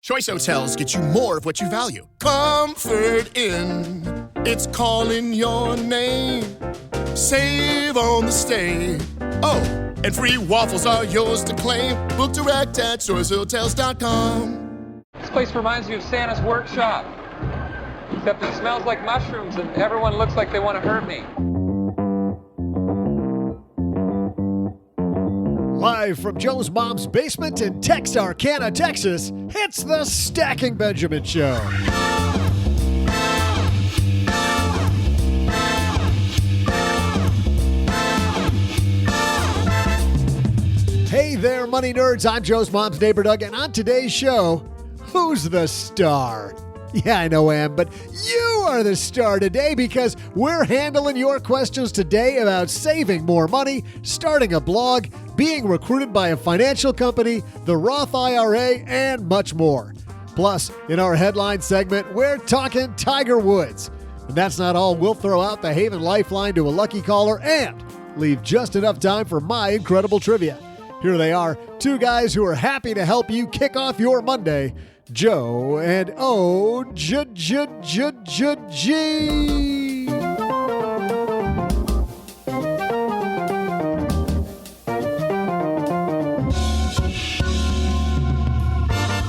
Choice Hotels get you more of what you value. Comfort Inn, it's calling your name. Save on the stay. Oh, and free waffles are yours to claim. Book direct at choicehotels.com. This place reminds me of Santa's workshop, except it smells like mushrooms and everyone looks like they want to hurt me. Live from Joe's mom's basement in Texarkana, Texas, it's the Stacking Benjamin Show. Hey there, money nerds. I'm Joe's mom's neighbor, Doug, and on today's show, who's the star? Yeah, I know, Am, but you are the star today because we're handling your questions today about saving more money, starting a blog, being recruited by a financial company, the Roth IRA, and much more. Plus, in our headline segment, we're talking Tiger Woods. And that's not all. We'll throw out the Haven Lifeline to a lucky caller and leave just enough time for my incredible trivia. Here they are, two guys who are happy to help you kick off your Monday. Joe and O-G.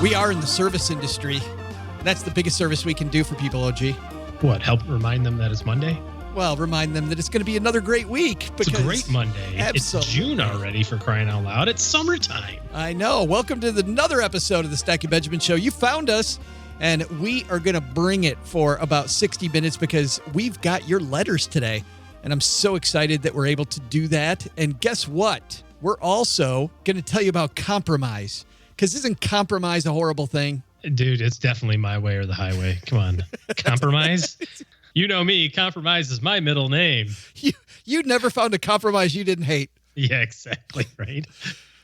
We are in the service industry. That's the biggest service we can do for people, OG. What, help remind them that it's Monday? Well, remind them that it's going to be another great week. It's a great Monday. Absolutely. It's June already, for crying out loud. It's summertime. I know. Welcome to another episode of the Stacking Benjamin Show. You found us, and we are going to bring it for about 60 minutes because we've got your letters today. And I'm so excited that we're able to do that. And guess what? We're also going to tell you about compromise. Because isn't compromise a horrible thing? Dude, it's definitely my way or the highway. Come on. Compromise? You know me. Compromise is my middle name. You'd never found a compromise you didn't hate. Yeah, exactly. Right.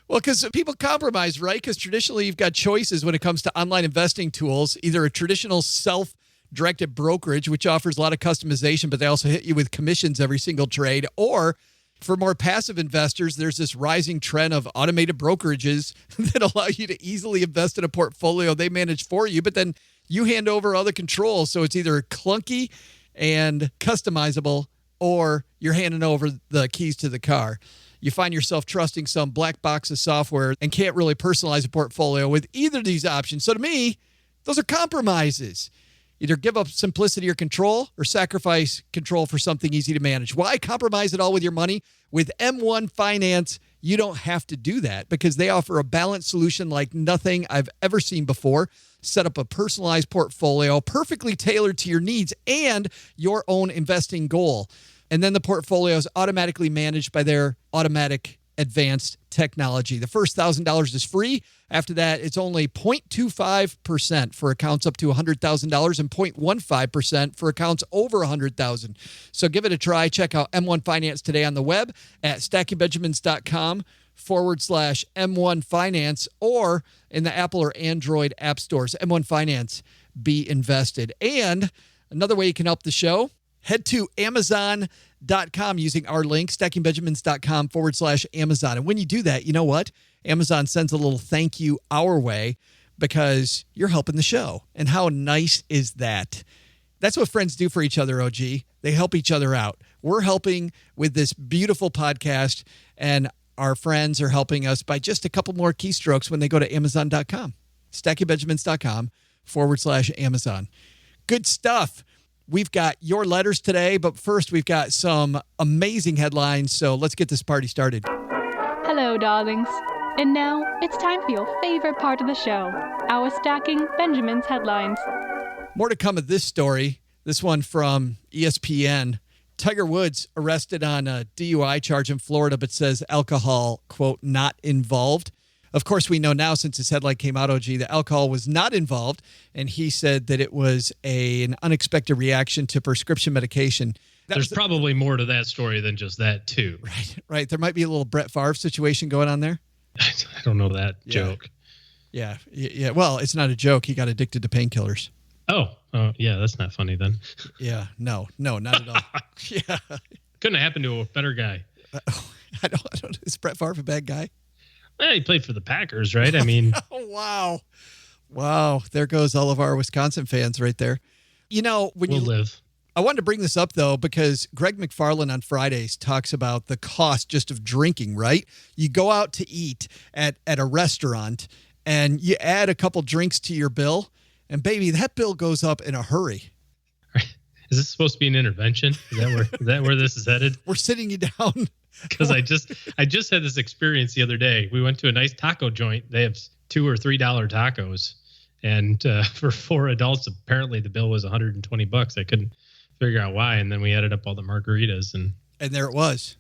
Well, because people compromise, right? Because traditionally you've got choices when it comes to online investing tools, either a traditional self-directed brokerage, which offers a lot of customization, but they also hit you with commissions every single trade, or for more passive investors, there's this rising trend of automated brokerages that allow you to easily invest in a portfolio they manage for you, but then you hand over all the controls. So it's either clunky and customizable, or you're handing over the keys to the car. You find yourself trusting some black box of software and can't really personalize a portfolio with either of these options. So to me, those are compromises. Either give up simplicity or control, or sacrifice control for something easy to manage. Why compromise it all with your money? With M1 Finance, you don't have to do that because they offer a balanced solution like nothing I've ever seen before. Set up a personalized portfolio perfectly tailored to your needs and your own investing goal. And then the portfolio is automatically managed by their automatic advanced technology. The first $1,000 is free. After that, it's only 0.25% for accounts up to $100,000 and 0.15% for accounts over $100,000. So give it a try. Check out M1 Finance today on the web at stackingbenjamins.com/M1 Finance or in the Apple or Android app stores. M1 Finance, be invested. And another way you can help the show, head to Amazon.com using our link, stackingbenjamins.com/Amazon. And when you do that, you know what? Amazon sends a little thank you our way because you're helping the show. And how nice is that? That's what friends do for each other, OG. They help each other out. We're helping with this beautiful podcast, and our friends are helping us by just a couple more keystrokes when they go to Amazon.com, stackingbenjamins.com/Amazon. Good stuff. We've got your letters today, but first we've got some amazing headlines, so let's get this party started. Hello, darlings. And now it's time for your favorite part of the show, our Stacking Benjamin's headlines. More to come of this story. This one from ESPN. Tiger Woods arrested on a DUI charge in Florida, but says alcohol, quote, not involved. Of course, we know now since this headline came out, OG, that alcohol was not involved, and he said that it was an unexpected reaction to prescription medication. There's probably more to that story than just that, too. Right. There might be a little Brett Favre situation going on there. I don't know that joke. Yeah. Well, it's not a joke. He got addicted to painkillers. Oh, yeah, that's not funny then. Yeah, no, not at all. Yeah. Couldn't have happened to a better guy. I don't. Is Brett Favre a bad guy? Well, he played for the Packers, right? I mean. Oh, wow. Wow. There goes all of our Wisconsin fans right there. You know, when We'll you live. I wanted to bring this up, though, because Greg McFarland on Fridays talks about the cost just of drinking, right? You go out to eat at a restaurant and you add a couple drinks to your bill, and baby, that bill goes up in a hurry. Is this supposed to be an intervention? Is that where this is headed? We're sitting you down. Because I just had this experience the other day. We went to a nice taco joint. They have $2 or $3 tacos, and for 4 adults, apparently the bill was $120. I couldn't figure out why, and then we added up all the margaritas, and there it was.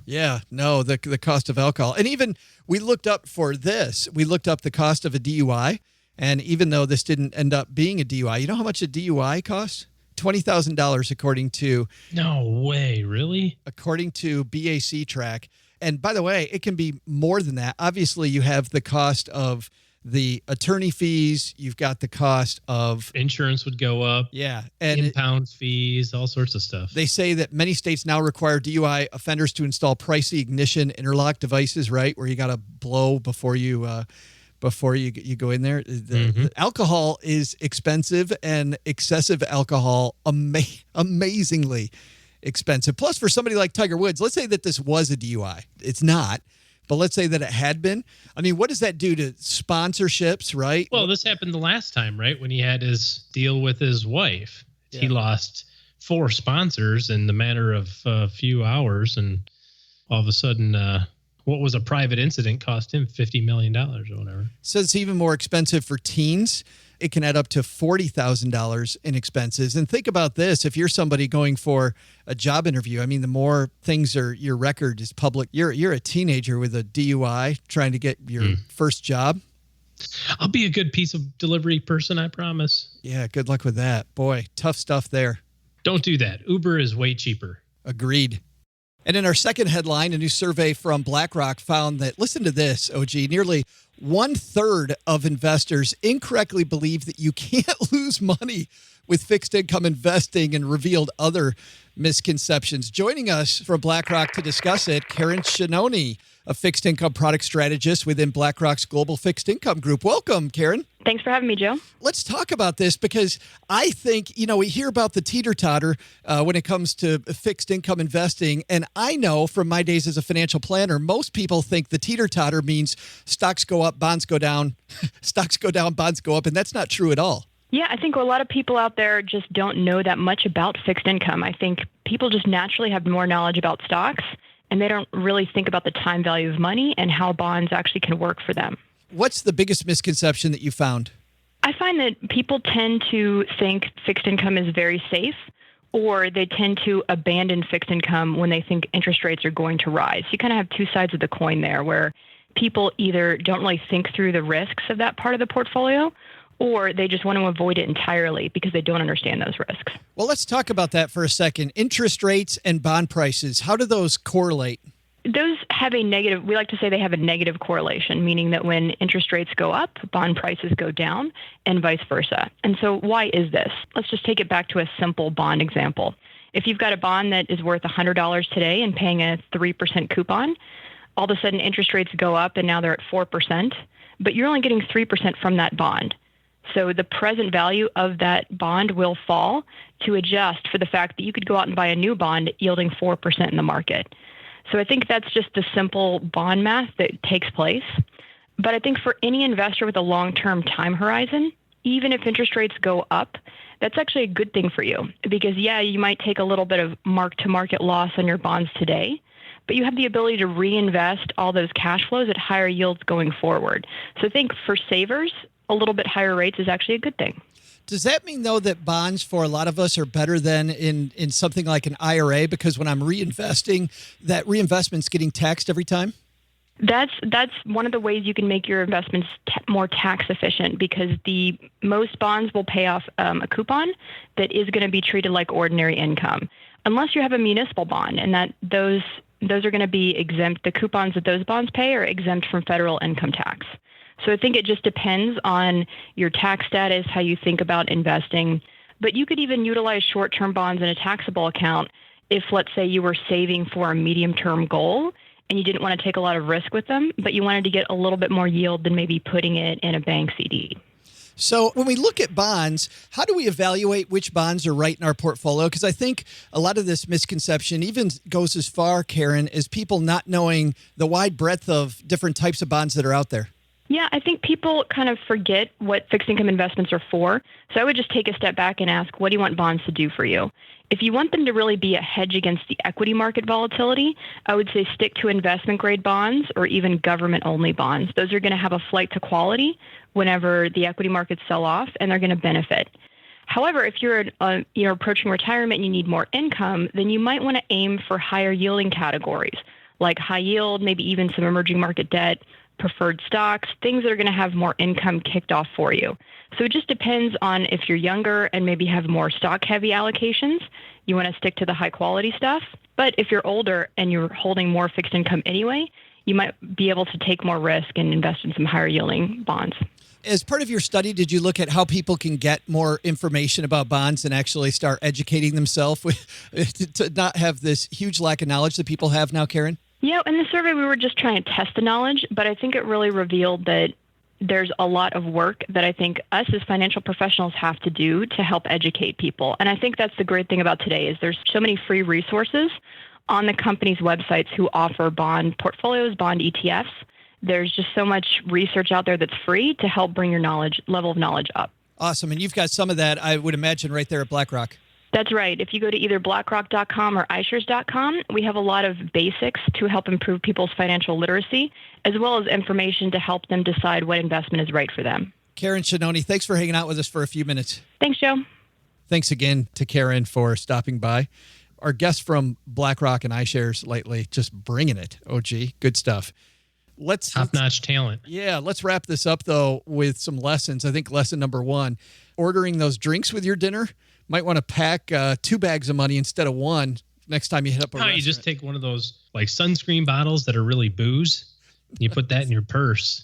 Yeah. No, the cost of alcohol. And even we looked up the cost of a DUI, and even though this didn't end up being a DUI, you know how much a DUI costs? $20,000 according to No way, really? According to BAC Track. And by the way, it can be more than that. Obviously, you have the cost of the attorney fees. You've got the cost of Insurance would go up. Yeah. And impound fees, all sorts of stuff. they say that many states now require DUI offenders to install pricey ignition interlock devices, right? Where you got to blow before you go in there. The alcohol is expensive, and excessive alcohol amazingly expensive. Plus, for somebody like Tiger Woods, let's say that this was a DUI. It's not. But let's say that it had been. I mean, what does that do to sponsorships, right? Well, this happened the last time, right? When he had his deal with his wife. Yeah. He lost 4 sponsors in the matter of a few hours. And all of a sudden, what was a private incident cost him $50 million or whatever. So it's even more expensive for teens. It can add up to $40,000 in expenses. And think about this. If you're somebody going for a job interview, I mean, the more things your record is public. You're a teenager with a DUI trying to get your first job. I'll be a good piece of delivery person, I promise. Yeah, good luck with that. Boy, tough stuff there. Don't do that. Uber is way cheaper. Agreed. And in our second headline, a new survey from Blackrock found that, listen to this, OG, nearly 1/3 of investors incorrectly believe that you can't lose money with fixed income investing, and revealed other misconceptions. Joining us from Blackrock to discuss it, Karen Schenone, a fixed income product strategist within Blackrock's Global Fixed Income Group. Welcome, Karen. Thanks for having me, Joe. Let's talk about this, because I think, we hear about the teeter-totter when it comes to fixed income investing. And I know from my days as a financial planner, most people think the teeter-totter means stocks go up, bonds go down, stocks go down, bonds go up. And that's not true at all. Yeah, I think a lot of people out there just don't know that much about fixed income. I think people just naturally have more knowledge about stocks, and they don't really think about the time value of money and how bonds actually can work for them. What's the biggest misconception that you found? I find that people tend to think fixed income is very safe, or they tend to abandon fixed income when they think interest rates are going to rise. You kind of have two sides of the coin there, where people either don't really think through the risks of that part of the portfolio, or they just want to avoid it entirely because they don't understand those risks. Well, let's talk about that for a second. Interest rates and bond prices, how do those correlate? Those have a negative, we like to say they have a negative correlation, meaning that when interest rates go up, bond prices go down, and vice versa. And so why is this? Let's just take it back to a simple bond example. If you've got a bond that is worth $100 today and paying a 3% coupon, all of a sudden interest rates go up and now they're at 4%, but you're only getting 3% from that bond. So the present value of that bond will fall to adjust for the fact that you could go out and buy a new bond yielding 4% in the market. So I think that's just the simple bond math that takes place. But I think for any investor with a long-term time horizon, even if interest rates go up, that's actually a good thing for you. Because, yeah, you might take a little bit of mark-to-market loss on your bonds today, but you have the ability to reinvest all those cash flows at higher yields going forward. So I think for savers, a little bit higher rates is actually a good thing. Does that mean, though, that bonds for a lot of us are better than in something like an IRA? Because when I'm reinvesting, that reinvestment's getting taxed every time? That's one of the ways you can make your investments more tax efficient, because the most bonds will pay off a coupon that is going to be treated like ordinary income, unless you have a municipal bond, and that those are going to be exempt. The coupons that those bonds pay are exempt from federal income tax. So I think it just depends on your tax status, how you think about investing. But you could even utilize short-term bonds in a taxable account if, let's say, you were saving for a medium-term goal and you didn't want to take a lot of risk with them, but you wanted to get a little bit more yield than maybe putting it in a bank CD. So when we look at bonds, how do we evaluate which bonds are right in our portfolio? Because I think a lot of this misconception even goes as far, Karen, as people not knowing the wide breadth of different types of bonds that are out there. Yeah, I think people kind of forget what fixed income investments are for. So I would just take a step back and ask, what do you want bonds to do for you? If you want them to really be a hedge against the equity market volatility, I would say stick to investment grade bonds or even government only bonds. Those are going to have a flight to quality whenever the equity markets sell off, and they're going to benefit. However, if you're approaching retirement and you need more income, then you might want to aim for higher yielding categories like high yield, maybe even some emerging market debt, preferred stocks, things that are going to have more income kicked off for you. So it just depends on if you're younger and maybe have more stock heavy allocations, you want to stick to the high quality stuff. But if you're older and you're holding more fixed income anyway, you might be able to take more risk and invest in some higher yielding bonds. As part of your study, did you look at how people can get more information about bonds and actually start educating themselves to not have this huge lack of knowledge that people have now, Karen? Yeah, in the survey, we were just trying to test the knowledge, but I think it really revealed that there's a lot of work that I think us as financial professionals have to do to help educate people. And I think that's the great thing about today is there's so many free resources on the company's websites who offer bond portfolios, bond ETFs. There's just so much research out there that's free to help bring your level of knowledge up. Awesome. And you've got some of that, I would imagine, right there at Blackrock. That's right. If you go to either blackrock.com or iShares.com, we have a lot of basics to help improve people's financial literacy, as well as information to help them decide what investment is right for them. Karen Schenone, thanks for hanging out with us for a few minutes. Thanks, Joe. Thanks again to Karen for stopping by. Our guest from Blackrock and iShares lately, just bringing it. OG, good stuff. Top-notch talent. Yeah, let's wrap this up, though, with some lessons. I think lesson number one, ordering those drinks with your dinner. Might want to pack 2 bags of money instead of 1 next time you hit up a restaurant. You just take one of those like sunscreen bottles that are really booze. You put that in your purse,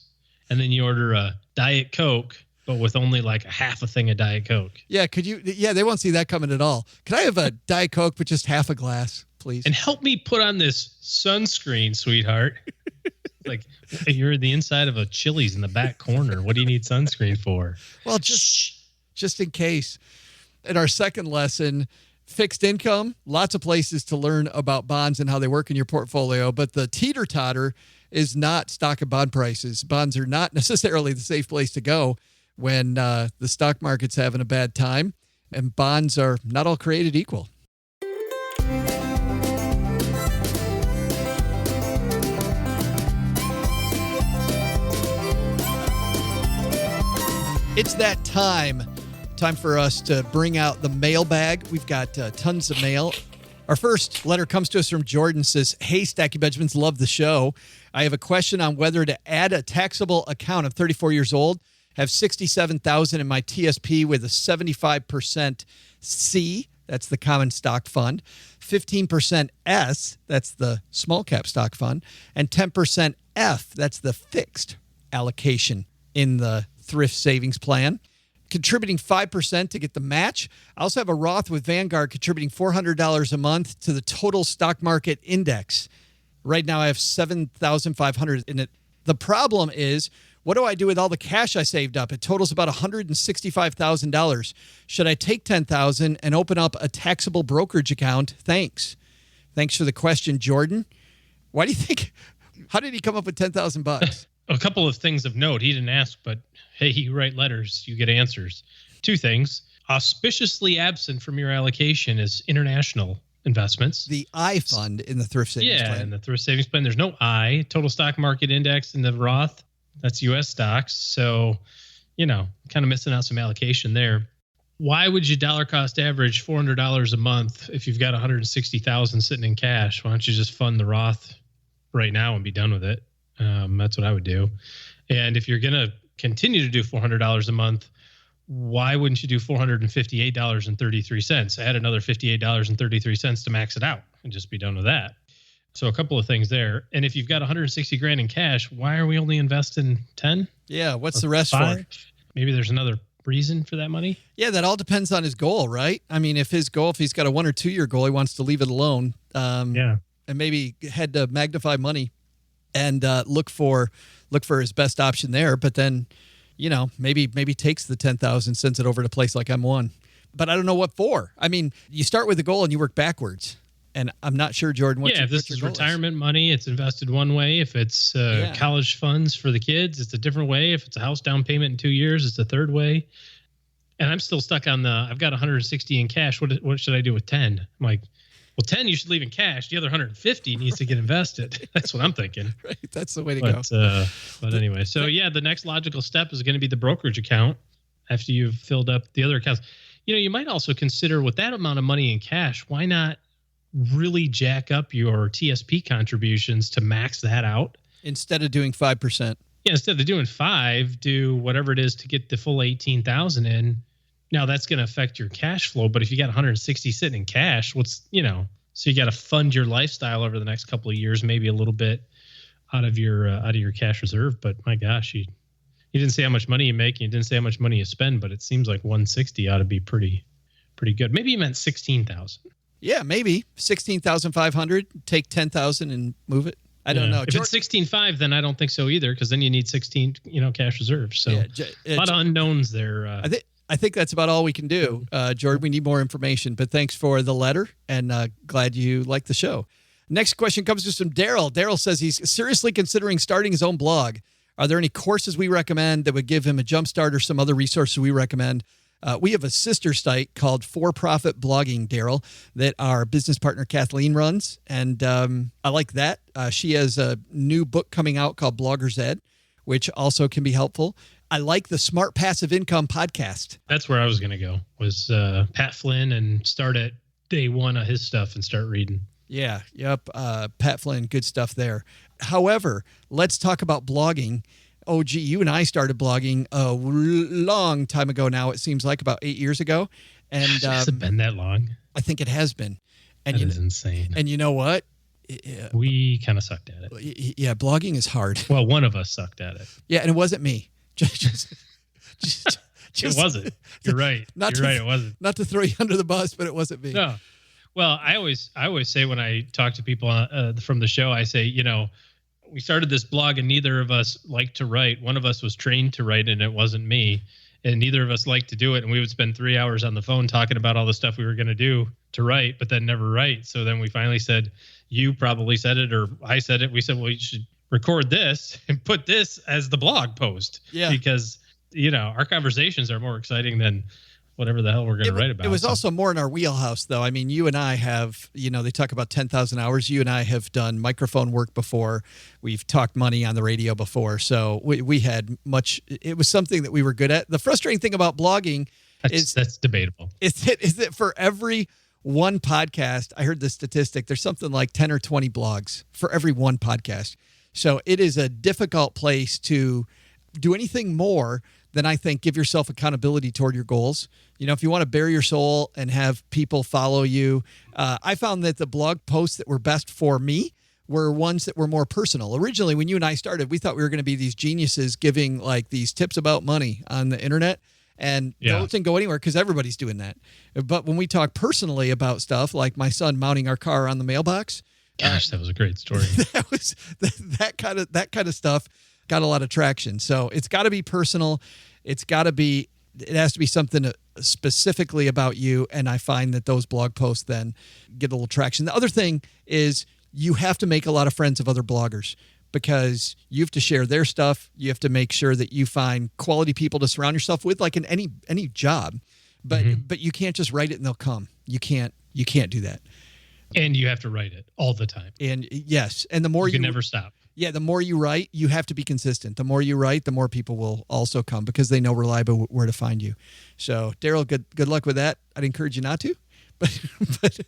and then you order a Diet Coke, but with only like a half a thing of Diet Coke. Yeah, could you? Yeah, they won't see that coming at all. Could I have a Diet Coke, but just half a glass, please? And help me put on this sunscreen, sweetheart. Like you're in the inside of a Chili's in the back corner. What do you need sunscreen for? Well, just in case. In our second lesson, fixed income, lots of places to learn about bonds and how they work in your portfolio, but the teeter-totter is not stock and bond prices. Bonds are not necessarily the safe place to go when the stock market's having a bad time, and bonds are not all created equal. It's that time for us to bring out the mailbag. We've got tons of mail. Our first letter comes to us from Jordan. Says, hey, Stacky Benjamins, love the show. I have a question on whether to add a taxable account. I'm 34 years old, have $67,000 in my TSP with a 75% C, that's the common stock fund, 15% S, that's the small cap stock fund, and 10% F, that's the fixed allocation in the thrift savings plan. Contributing 5% to get the match. I also have a Roth with Vanguard contributing $400 a month to the total stock market index. Right now I have $7,500 in it. The problem is, what do I do with all the cash I saved up? It totals about $165,000. Should I take $10,000 and open up a taxable brokerage account? Thanks. Thanks for the question, Jordan. Why do you think, how did he come up with $10,000? A couple of things of note. He didn't ask, but hey, you write letters, you get answers. 2 things. Auspiciously absent from your allocation is international investments. The I fund in the thrift savings plan. Yeah, in the thrift savings plan, there's no I. Total stock market index in the Roth, that's U.S. stocks. So, kind of missing out some allocation there. Why would you dollar cost average $400 a month if you've got $160,000 sitting in cash? Why don't you just fund the Roth right now and be done with it? That's what I would do. And if you're going to continue to do $400 a month, why wouldn't you do $458.33? Add another $58.33 to max it out and just be done with that. So a couple of things there. And if you've got 160 grand in cash, why are we only investing 10? Yeah. What's the rest 5? for? Maybe there's another reason for that money. Yeah. That all depends on his goal, right? I mean, if he's got a 1 or 2 year goal, he wants to leave it alone. And maybe head to Magnify Money and look for his best option there. But then, maybe takes the 10,000, sends it over to a place like M1. But I don't know what for. I mean, you start with a goal and you work backwards. And I'm not sure, Jordan, if this is retirement money, it's invested one way. If it's college funds for the kids, it's a different way. If it's a house down payment in 2 years, it's a third way. And I'm still stuck on I've got 160 in cash. What should I do with 10? I'm like, well, 10 you should leave in cash. The other 150 needs to get invested. That's what I'm thinking. Right. That's the way to go. But anyway, so the next logical step is going to be the brokerage account after you've filled up the other accounts. You might also consider with that amount of money in cash, why not really jack up your TSP contributions to max that out? Instead of doing 5%. Yeah, instead of doing 5, do whatever it is to get the full 18,000 in. Now that's going to affect your cash flow, but if you got 160 sitting in cash, so you got to fund your lifestyle over the next couple of years, maybe a little bit out of your cash reserve. But my gosh, you didn't say how much money you make, and you didn't say how much money you spend, but it seems like 160 ought to be pretty good. Maybe you meant 16,000. Yeah, maybe 16,500. Take 10,000 and move it. I don't know. If it's 16.5, then I don't think so either, because then you need 16, cash reserves. So a lot of unknowns there. I think that's about all we can do, Jordan. We need more information, but thanks for the letter, and glad you like the show. Next question comes from Daryl. Daryl says he's seriously considering starting his own blog. Are there any courses we recommend that would give him a jump start, or some other resources we recommend? We have a sister site called For Profit Blogging, Daryl, that our business partner Kathleen runs, and I like that. She has a new book coming out called Blogger's Ed, which also can be helpful. I like the Smart Passive Income podcast. That's where I was going to go, was Pat Flynn, and start at day one of his stuff and start reading. Yeah, yep. Pat Flynn, good stuff there. However, let's talk about blogging. Oh, gee, you and I started blogging a long time ago now. It seems like about 8 years ago. And has it been that long? I think it has been. And that is insane. And you know what? We kind of sucked at it. Yeah, blogging is hard. Well, one of us sucked at it. Yeah, and it wasn't me. Just, it wasn't. You're right. It wasn't. Not to throw you under the bus, but it wasn't me. No. Well, I always say when I talk to people from the show, I say, we started this blog and neither of us liked to write. One of us was trained to write and it wasn't me. And neither of us liked to do it. And we would spend 3 hours on the phone talking about all the stuff we were going to do to write, but then never write. So then we finally said, you probably said it or I said it. We said, well, you should record this and put this as the blog post. Yeah. Because, our conversations are more exciting than whatever the hell we're going to write about. It was also more in our wheelhouse, though. I mean, you and I have, they talk about 10,000 hours. You and I have done microphone work before. We've talked money on the radio before. So we had it was something that we were good at. The frustrating thing about blogging that's debatable. Is that for every one podcast, I heard the statistic, there's something like 10 or 20 blogs for every one podcast. So it is a difficult place to do anything more than, I think, give yourself accountability toward your goals. If you want to bare your soul and have people follow you, I found that the blog posts that were best for me were ones that were more personal. Originally, when you and I started, we thought we were going to be these geniuses giving like these tips about money on the internet. And those didn't go anywhere because everybody's doing that. But when we talk personally about stuff like my son mounting our car on the mailbox. Gosh, that was a great story. That kind of stuff got a lot of traction. So it's got to be personal. It has to be something specifically about you. And I find that those blog posts then get a little traction. The other thing is you have to make a lot of friends of other bloggers, because you have to share their stuff. You have to make sure that you find quality people to surround yourself with, like in any job. But you can't just write it and they'll come. You can't do that. And you have to write it all the time. And yes, and the more you can never stop. Yeah, the more you write, you have to be consistent. The more you write, the more people will also come because they know reliably where to find you. So, Daryl, good luck with that. I'd encourage you not to. But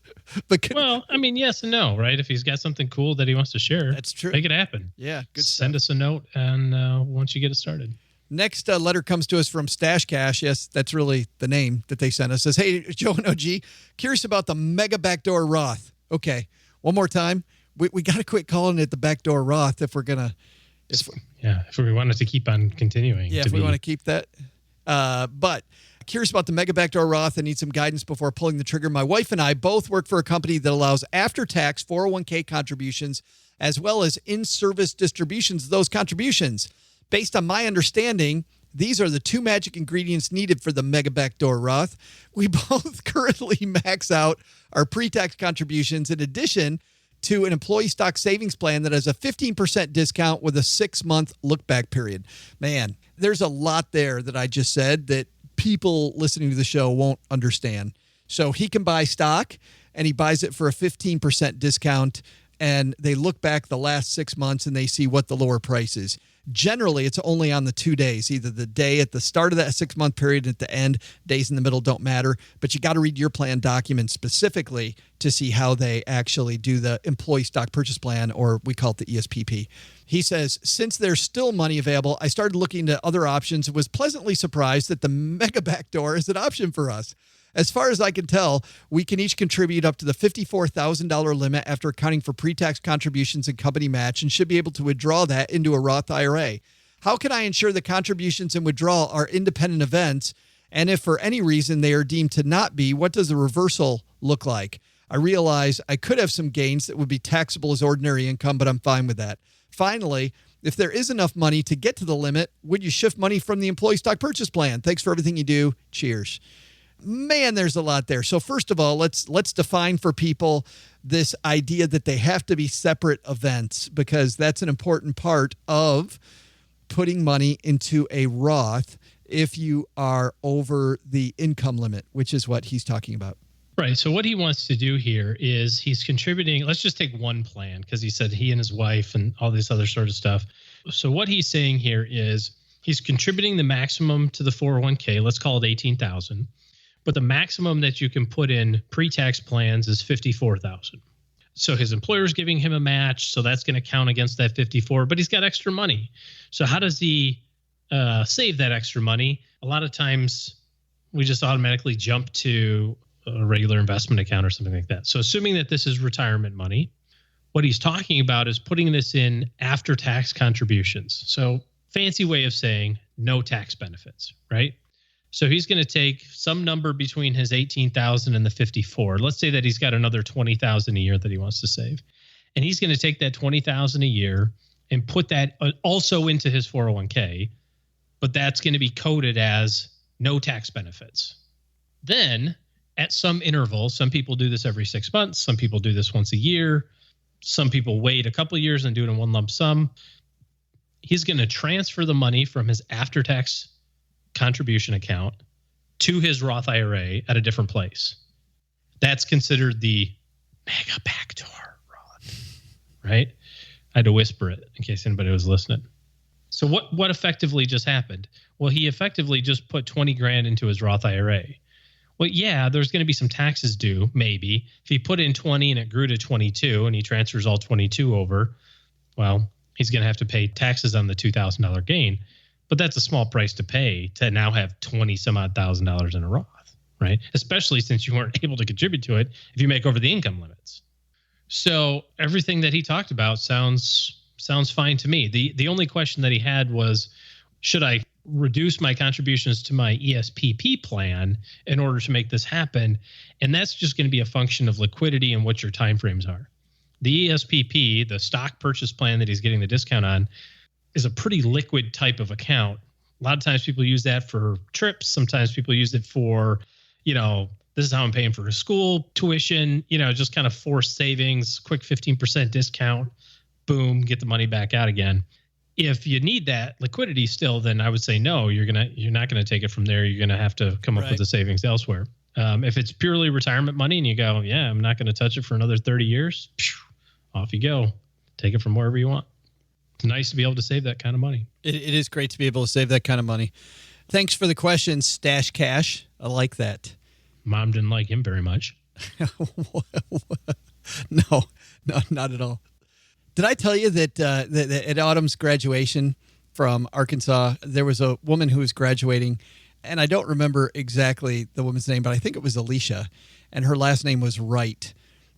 well, I mean, yes and no, right? If he's got something cool that he wants to share, that's true. Make it happen. Yeah, good. Send us a note, and once you get it started. Next letter comes to us from Stash Cash. Yes, that's really the name that they sent us. It says, hey, Joe and OG, curious about the mega backdoor Roth. Okay, one more time. We got to quit calling it the backdoor Roth if we're gonna. If we wanted to keep on continuing. Yeah, if we want to keep that. But curious about the mega backdoor Roth. I need some guidance before pulling the trigger. My wife and I both work for a company that allows after-tax 401k contributions as well as in-service distributions of those contributions. Based on my understanding, These are the two magic ingredients needed for the Mega Backdoor Roth. We both currently max out our pre-tax contributions in addition to an employee stock savings plan that has a 15% discount with a 6-month look-back period. Man, there's a lot there that I just said that people listening to the show won't understand. So he can buy stock, and he buys it for a 15% discount, and they look back the last 6 months, and they see what the lower price is. Generally, it's only on the 2 days, either the day at the start of that 6-month period and at the end. Days in the middle don't matter, but you got to read your plan document specifically to see how they actually do the employee stock purchase plan, or we call it the ESPP. He says, since there's still money available, I started looking into other options and was pleasantly surprised that the Mega Backdoor is an option for us. As far as I can tell, we can each contribute up to the $54,000 limit after accounting for pre-tax contributions and company match, and should be able to withdraw that into a Roth IRA. How can I ensure the contributions and withdrawal are independent events? And if for any reason they are deemed to not be, what does the reversal look like? I realize I could have some gains that would be taxable as ordinary income, but I'm fine with that. Finally, if there is enough money to get to the limit, would you shift money from the employee stock purchase plan? Thanks for everything you do. Cheers. Man, there's a lot there. So first of all, let's define for people this idea that they have to be separate events, because that's an important part of putting money into a Roth if you are over the income limit, which is what he's talking about. Right. So what he wants to do here is he's contributing. Let's just take one plan, because he said he and his wife and all this other sort of stuff. So what he's saying here is he's contributing the maximum to the 401k. Let's call it $18,000. But the maximum that you can put in pre-tax plans is $54,000. So his employer's giving him a match, so that's going to count against that 54. But he's got extra money. So how does he save that extra money? A lot of times we just automatically jump to a regular investment account or something like that. So assuming that this is retirement money, what he's talking about is putting this in after-tax contributions. So fancy way of saying no tax benefits, right? So he's going to take some number between his $18,000 and the $54,000. Let's say that he's got another $20,000 a year that he wants to save. And he's going to take that $20,000 a year and put that also into his 401k, but that's going to be coded as no tax benefits. Then at some interval, some people do this every 6 months, some people do this once a year, some people wait a couple of years and do it in one lump sum. He's going to transfer the money from his after-tax contribution account to his Roth IRA at a different place. That's considered the Mega Backdoor Roth, right? I had to whisper it in case anybody was listening. So what effectively just happened? Well, he effectively just put 20 grand into his Roth IRA. Well, yeah, there's going to be some taxes due, maybe. If he put in 20 and it grew to 22 and he transfers all 22 over, well, he's going to have to pay taxes on the $2,000 gain. But that's a small price to pay to now have $20,000 in a Roth, right? Especially since you weren't able to contribute to it if you make over the income limits. So everything that he talked about sounds fine to me. The only question that he had was, should I reduce my contributions to my ESPP plan in order to make this happen? And that's just going to be a function of liquidity and what your timeframes are. The ESPP, the stock purchase plan that he's getting the discount on, is a pretty liquid type of account. A lot of times people use that for trips. Sometimes people use it for, this is how I'm paying for a school tuition, just kind of forced savings, quick 15% discount, boom, get the money back out again. If you need that liquidity still, then I would say no, you're not going to take it from there. You're going to have to come up with the savings elsewhere. If it's purely retirement money and you go, yeah, I'm not going to touch it for another 30 years, off you go. Take it from wherever you want. It's nice to be able to save that kind of money. It is great to be able to save that kind of money. Thanks for the question, Stash Cash. I like that. Mom didn't like him very much. No, not at all. Did I tell you that at Autumn's graduation from Arkansas, there was a woman who was graduating, and I don't remember exactly the woman's name, but I think it was Alicia, and her last name was Wright,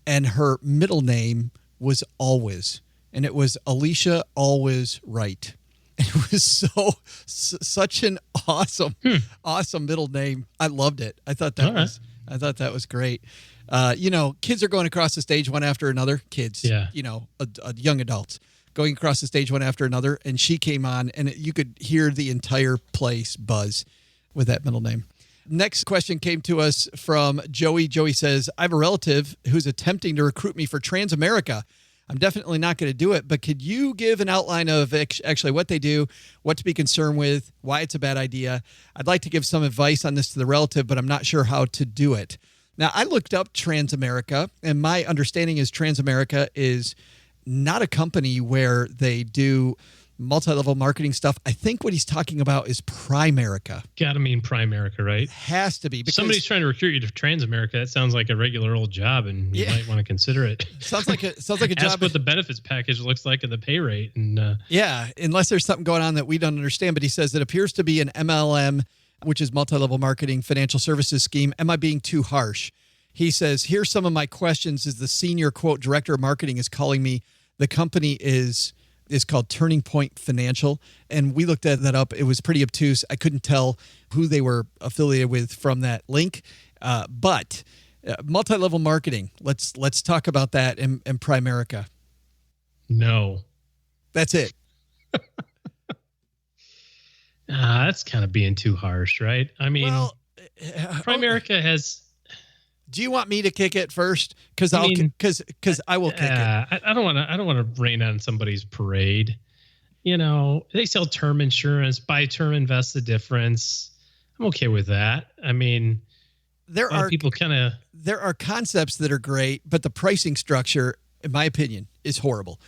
and her middle name was Always. And it was Alicia Always Wright. It was such an awesome middle name. I loved it. I thought that was great. Kids are going across the stage one after another. Kids, young adults going across the stage one after another. And she came on, and you could hear the entire place buzz with that middle name. Next question came to us from Joey. Joey says, I have a relative who's attempting to recruit me for Transamerica. I'm definitely not going to do it, but could you give an outline of actually what they do, what to be concerned with, why it's a bad idea? I'd like to give some advice on this to the relative, but I'm not sure how to do it. Now, I looked up Transamerica, and my understanding is Transamerica is not a company where they do multi-level marketing stuff. I think what he's talking about is Primerica. Gotta mean Primerica, right? Has to be. Because somebody's trying to recruit you to Transamerica. That sounds like a regular old job, and you might want to consider it. Sounds like a job. Ask what the benefits package looks like and the pay rate. And yeah, unless there's something going on that we don't understand. But he says it appears to be an MLM, which is multi-level marketing financial services scheme. Am I being too harsh? He says, here's some of my questions as the senior, quote, director of marketing is calling me. The company is called Turning Point Financial, and we looked at that up. It was pretty obtuse. I couldn't tell who they were affiliated with from that link, but multi-level marketing. Let's talk about that in Primerica. No. That's it. That's kind of being too harsh, right? I mean, Primerica has... Do you want me to kick it first? Because I will kick it. I don't want to rain on somebody's parade. You know, they sell term insurance, buy term, invest the difference. I'm okay with that. I mean, there are concepts that are great, but the pricing structure, in my opinion, is horrible.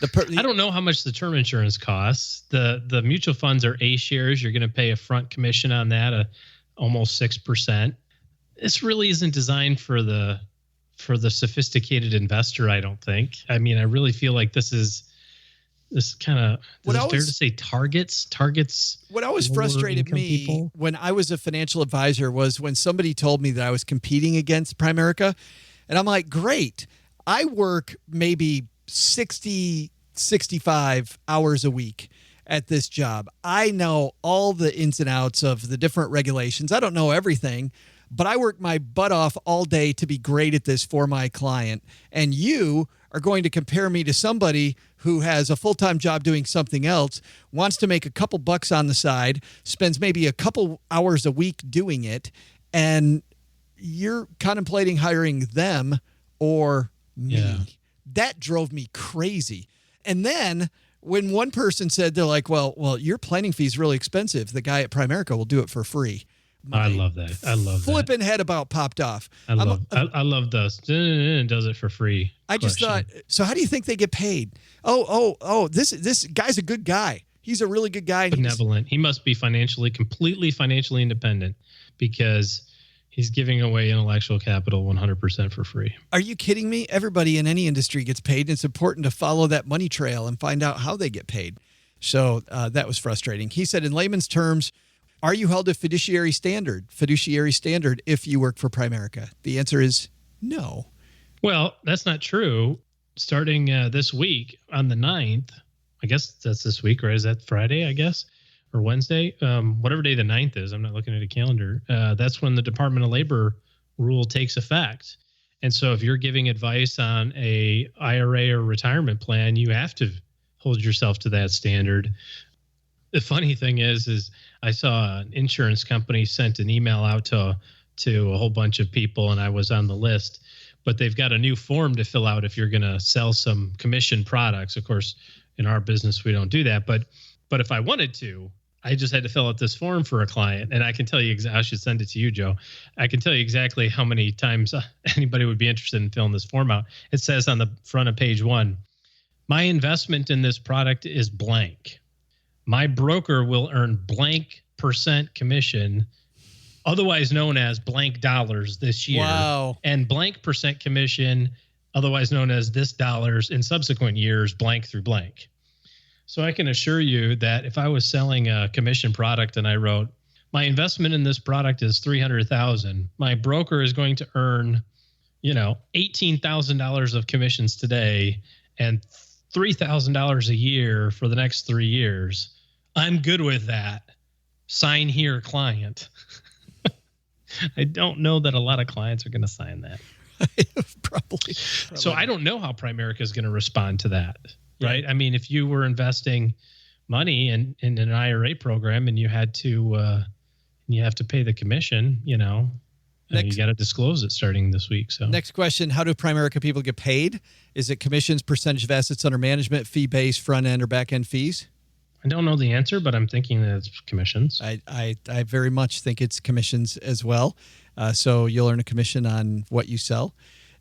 I don't know how much the term insurance costs. The mutual funds are A shares. You're going to pay a front commission on that, almost 6%. This really isn't designed for the sophisticated investor, I don't think. I mean, I really feel like this kind of, is it fair to say targets? What always frustrated me people? When I was a financial advisor was when somebody told me that I was competing against Primerica. And I'm like, great. I work maybe 60, 65 hours a week at this job. I know all the ins and outs of the different regulations. I don't know everything, but I work my butt off all day to be great at this for my client. And you are going to compare me to somebody who has a full-time job doing something else, wants to make a couple bucks on the side, spends maybe a couple hours a week doing it, and you're contemplating hiring them or me. Yeah. That drove me crazy. And then when one person said, they're like, well, your planning fee is really expensive. The guy at Primerica will do it for free. I love that. Flipping head about popped off. I love those. Does it for free. I just thought, so how do you think they get paid? This guy's a good guy. He's a really good guy. Benevolent. He must be completely financially independent because he's giving away intellectual capital 100% for free. Are you kidding me? Everybody in any industry gets paid, and it's important to follow that money trail and find out how they get paid. So that was frustrating. He said, in layman's terms, are you held to fiduciary standard if you work for Primerica? The answer is no. Well, that's not true. Starting this week on the 9th, I guess that's this week, right? Is that Friday, I guess, or Wednesday? Whatever day the 9th is, I'm not looking at a calendar. That's when the Department of Labor rule takes effect. And so if you're giving advice on a IRA or retirement plan, you have to hold yourself to that standard. The funny thing is I saw an insurance company sent an email out to a whole bunch of people, and I was on the list. But they've got a new form to fill out if you're going to sell some commission products. Of course, in our business, we don't do that. But if I wanted to, I just had to fill out this form for a client. And I can tell you, I should send it to you, Joe. I can tell you exactly how many times anybody would be interested in filling this form out. It says on the front of page 1, my investment in this product is blank. My broker will earn blank % commission, otherwise known as blank dollars this year. Wow. And blank % commission, otherwise known as this dollars in subsequent years, blank through blank. So I can assure you that if I was selling a commission product and I wrote, my investment in this product is $300,000, my broker is going to earn, $18,000 of commissions today and $3,000 a year for the next 3 years. I'm good with that. Sign here, client. I don't know that a lot of clients are going to sign that. Probably. So I don't know how Primerica is going to respond to that. right? I mean, if you were investing money in an IRA program and you have to pay the commission, you got to disclose it starting this week. So next question, how do Primerica people get paid? Is it commissions, percentage of assets under management, fee-based, front-end or back-end fees? I don't know the answer, but I'm thinking that it's commissions. I very much think it's commissions as well. So you'll earn a commission on what you sell.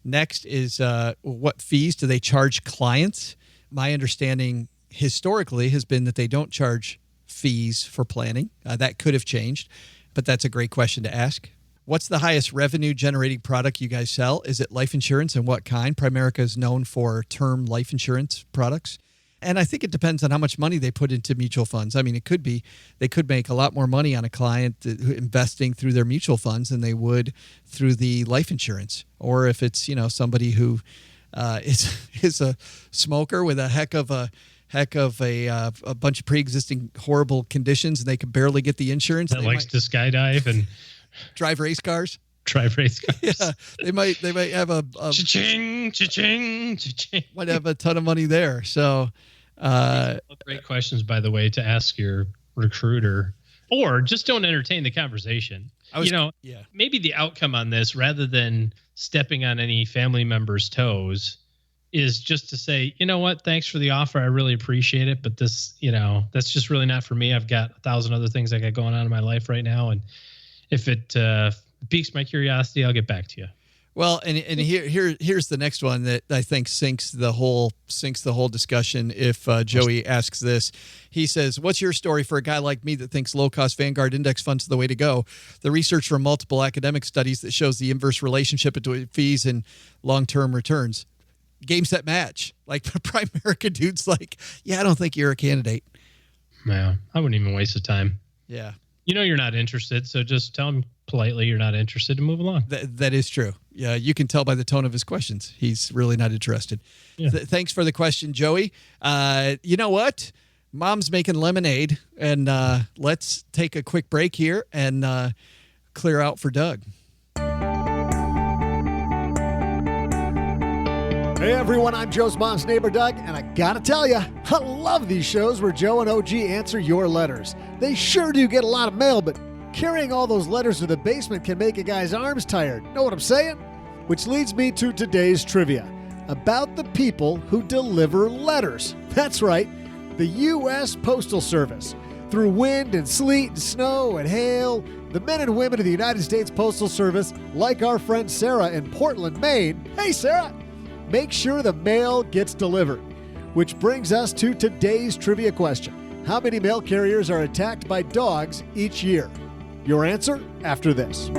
Next is what fees do they charge clients? My understanding historically has been that they don't charge fees for planning. That could have changed, but that's a great question to ask. What's the highest revenue generating product you guys sell? Is it life insurance, and what kind? Primerica is known for term life insurance products. And I think it depends on how much money they put into mutual funds. I mean, it could be they could make a lot more money on a client investing through their mutual funds than they would through the life insurance. Or if it's, somebody who is a smoker with a heck of a bunch of pre-existing horrible conditions, and they can barely get the insurance. That likes to skydive and drive race cars. Yeah, they might have a cha-ching, cha-ching, cha-ching. Might have a ton of money there. So great questions, by the way, to ask your recruiter, or just don't entertain the conversation. Maybe the outcome on this, rather than stepping on any family member's toes, is just to say, you know what, thanks for the offer. I really appreciate it. But this, that's just really not for me. I've got 1,000 other things I got going on in my life right now. And if it piques my curiosity, I'll get back to you. Well, and here's the next one that I think sinks the whole discussion. If Joey asks this, he says, "What's your story for a guy like me that thinks low-cost Vanguard index funds are the way to go? The research from multiple academic studies that shows the inverse relationship between fees and long-term returns. Game, set, match." Like Primerica dude's like, "Yeah, I don't think you're a candidate." Yeah, I wouldn't even waste the time. Yeah. You're not interested, so just tell him politely you're not interested and move along. That is true. Yeah, you can tell by the tone of his questions. He's really not interested. Yeah. Thanks for the question, Joey. You know what? Mom's making lemonade, and let's take a quick break here and clear out for Doug. Hey everyone, I'm Joe's mom's neighbor Doug, and I gotta tell you, I love these shows where Joe and OG answer your letters. They sure do get a lot of mail, but carrying all those letters to the basement can make a guy's arms tired. Know what I'm saying? Which leads me to today's trivia about the people who deliver letters. That's right, the U.S. Postal Service. Through wind and sleet and snow and hail, the men and women of the United States Postal Service, like our friend Sarah in Portland, Maine. Hey, Sarah! Make sure the mail gets delivered. Which brings us to today's trivia question. How many mail carriers are attacked by dogs each year? Your answer after this.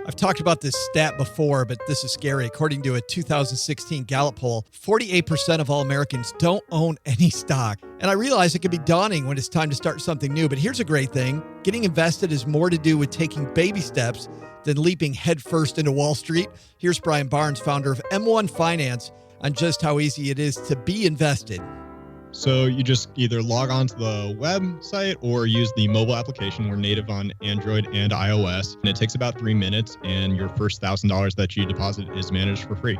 I've talked about this stat before, but this is scary. According to a 2016 Gallup poll, 48% of all Americans don't own any stock. And I realize it can be daunting when it's time to start something new, but here's a great thing. Getting invested is more to do with taking baby steps than leaping headfirst into Wall Street. Here's Brian Barnes, founder of M1 Finance, on just how easy it is to be invested. So you just either log on to the website or use the mobile application. We're native on Android and iOS, and it takes about 3 minutes, and your first $1,000 that you deposit is managed for free.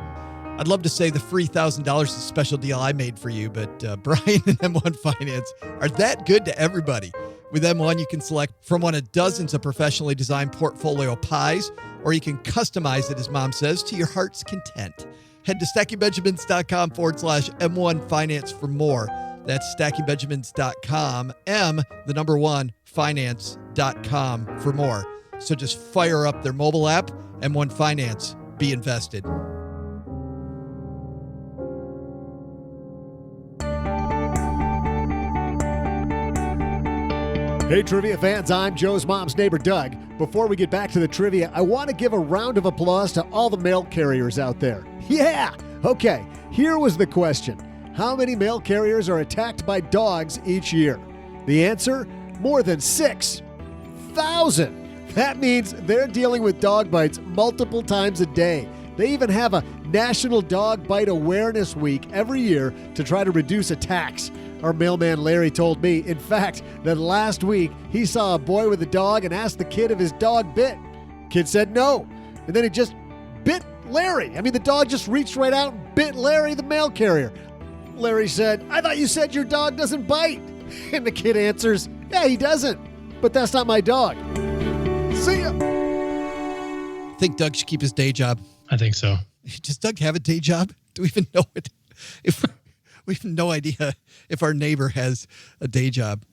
I'd love to say the free $1,000 is a special deal I made for you, but Brian and M1 Finance are that good to everybody. With M1, you can select from one of dozens of professionally designed portfolio pies, or you can customize it, as Mom says, to your heart's content. Head to stackingbenjamins.com/M1 Finance for more. That's stackingbenjamins.com, finance.com for more. So just fire up their mobile app, M1 Finance, be invested. Hey, trivia fans, I'm Joe's mom's neighbor, Doug. Before we get back to the trivia, I want to give a round of applause to all the mail carriers out there. Yeah! Okay, here was the question. How many mail carriers are attacked by dogs each year? The answer? More than 6,000. That means they're dealing with dog bites multiple times a day. They even have a National Dog Bite Awareness Week every year to try to reduce attacks. Our mailman Larry told me, in fact, that last week he saw a boy with a dog and asked the kid if his dog bit. Kid said no, and then he just bit Larry. I mean, the dog just reached right out and bit Larry, the mail carrier. Larry said, "I thought you said your dog doesn't bite." And the kid answers, "Yeah, he doesn't, but that's not my dog." See ya. I think Doug should keep his day job. I think so. Does Doug have a day job? Do we even know it? If we have no idea if our neighbor has a day job.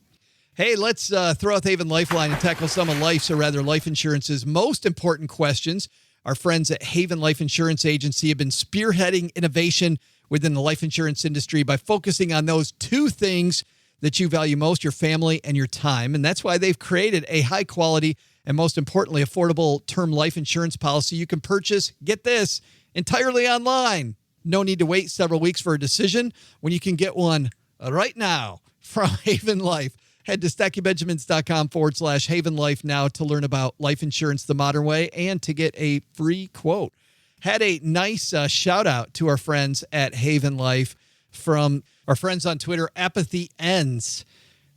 Hey, let's throw out the Haven Lifeline and tackle some of life's, or rather life insurance's most important questions. Our friends at Haven Life Insurance Agency have been spearheading innovation within the life insurance industry by focusing on those two things that you value most, your family and your time. And that's why they've created a high quality and, most importantly, affordable term life insurance policy you can purchase, get this, entirely online. No need to wait several weeks for a decision when you can get one right now from Haven Life. Head to StackyBenjamins.com/Haven Life now to learn about life insurance the modern way and to get a free quote. Had a nice shout out to our friends at Haven Life from our friends on Twitter, Apathy Ends.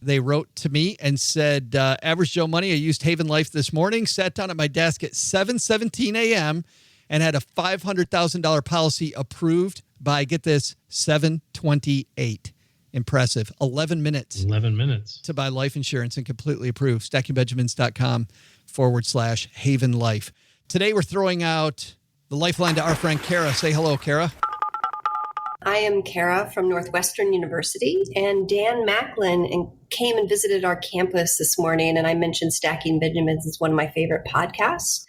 They wrote to me and said, Average Joe Money, I used Haven Life this morning, sat down at my desk at 7:17 a.m. and had a $500,000 policy approved by, get this, 7:28. Impressive. 11 minutes. 11 minutes. To buy life insurance and completely approved. StackyBenjamins.com/Haven Life. Today we're throwing out the lifeline to our friend Kara. Say hello, Kara. I am Kara from Northwestern University, and Dan Macklin came and visited our campus this morning, and I mentioned Stacking Benjamins is one of my favorite podcasts.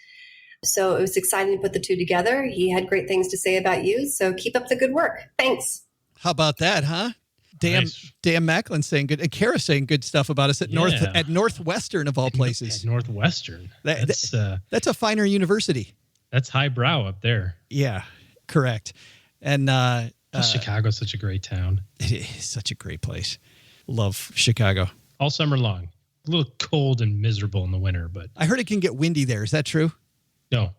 So it was exciting to put the two together. He had great things to say about you, so keep up the good work. Thanks. How about that, huh? Dan Macklin saying good, and Kara saying good stuff about us at Northwestern of all places. At Northwestern. That's a finer university. That's highbrow up there. Yeah, correct. And Chicago's such a great town. It is such a great place. Love Chicago. All summer long. A little cold and miserable in the winter, but I heard it can get windy there. Is that true? Nope.